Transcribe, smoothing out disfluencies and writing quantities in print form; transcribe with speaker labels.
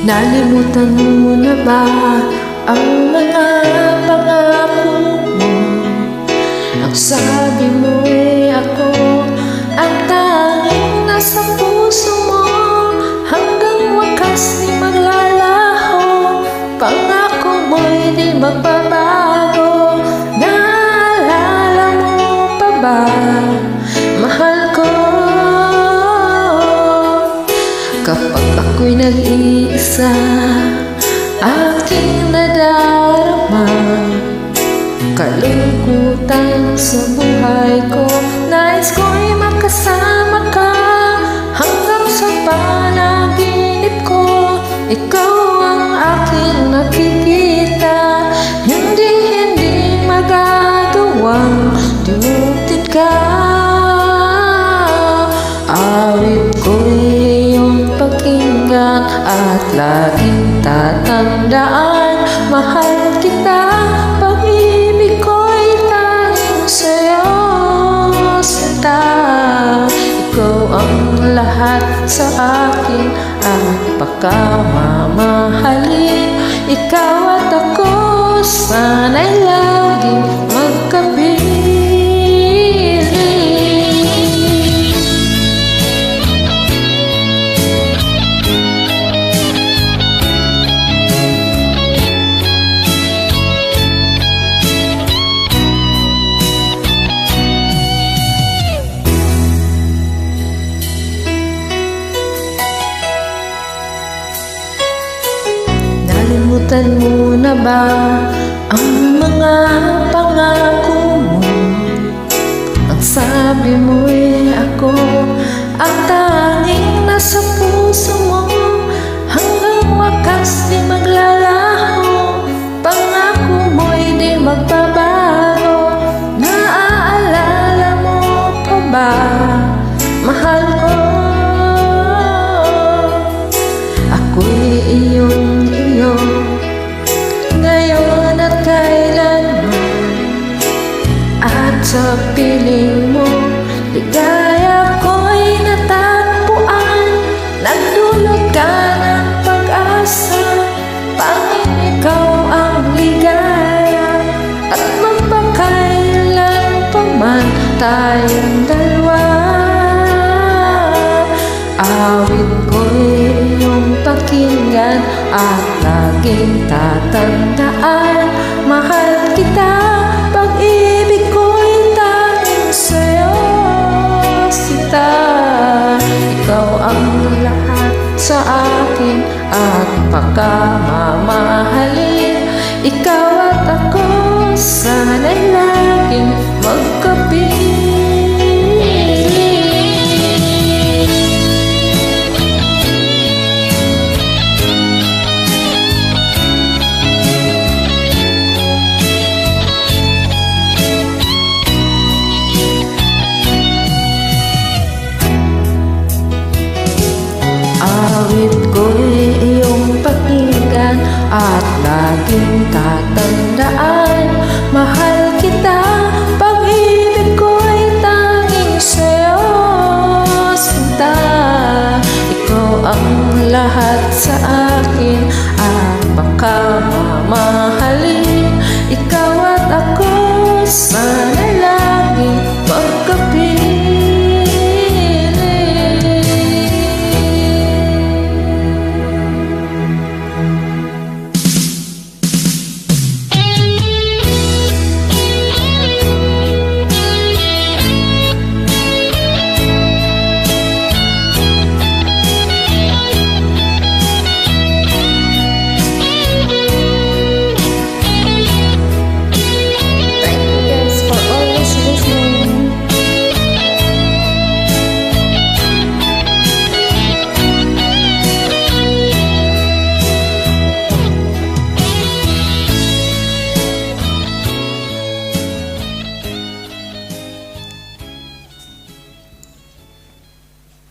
Speaker 1: Nalimutan mo na ba ang mga pangako mo? Ang sabi mo ako ang tanging nasa puso mo, hanggang wakas di maglalaho. Pangako mo'y di magbabago. Naalala mo pa ba, mahal ko? Kapag ako'y nag-iisa, aking nadarama kalungkutan sa buhay ko. Nais ko'y makasama ka hanggang sa panaginip ko. Ikaw ang aking nakikita, hindi magagawang limutin ka. Awit ko'y iyong pakinggan at laging tatandaan, mahal kita. Pag-ibig ko'y tanging sa'yo, sinta. Ikaw ang lahat sa akin at pagkamamahalin. Ikaw at ako sana'y laging magkapiling. Nalimutan mo na ba ang mga pangako mo? Ang sabi mo'y ako ang tanging nasa puso mo, hanggang wakas di maglalaho. Pangako mo'y di magbabago. Naaalala mo pa ba, mahal ko? Ako'y iyong ngayon at kailanman, at sa piling mo ligaya ko'y natagpuan. Nagdulot ka ng pag-asa, panging ikaw ang ligaya, at magpakailan pa man tayong dalawa. Awit ko'y iyong pakinggan at laging tatandaan, mahal kita. Pag-ibig ko'y tanging sa'yo, sinta. Ikaw ang lahat sa akin at pagkamamahalin. Ikaw at ako sana'y laging magkapiling. Awit ko'y iyong pakinggan at laging tatandaan, mahal kita. Pag-ibig ko'y tanging sa'yo, sinta. Ikaw ang lahat sa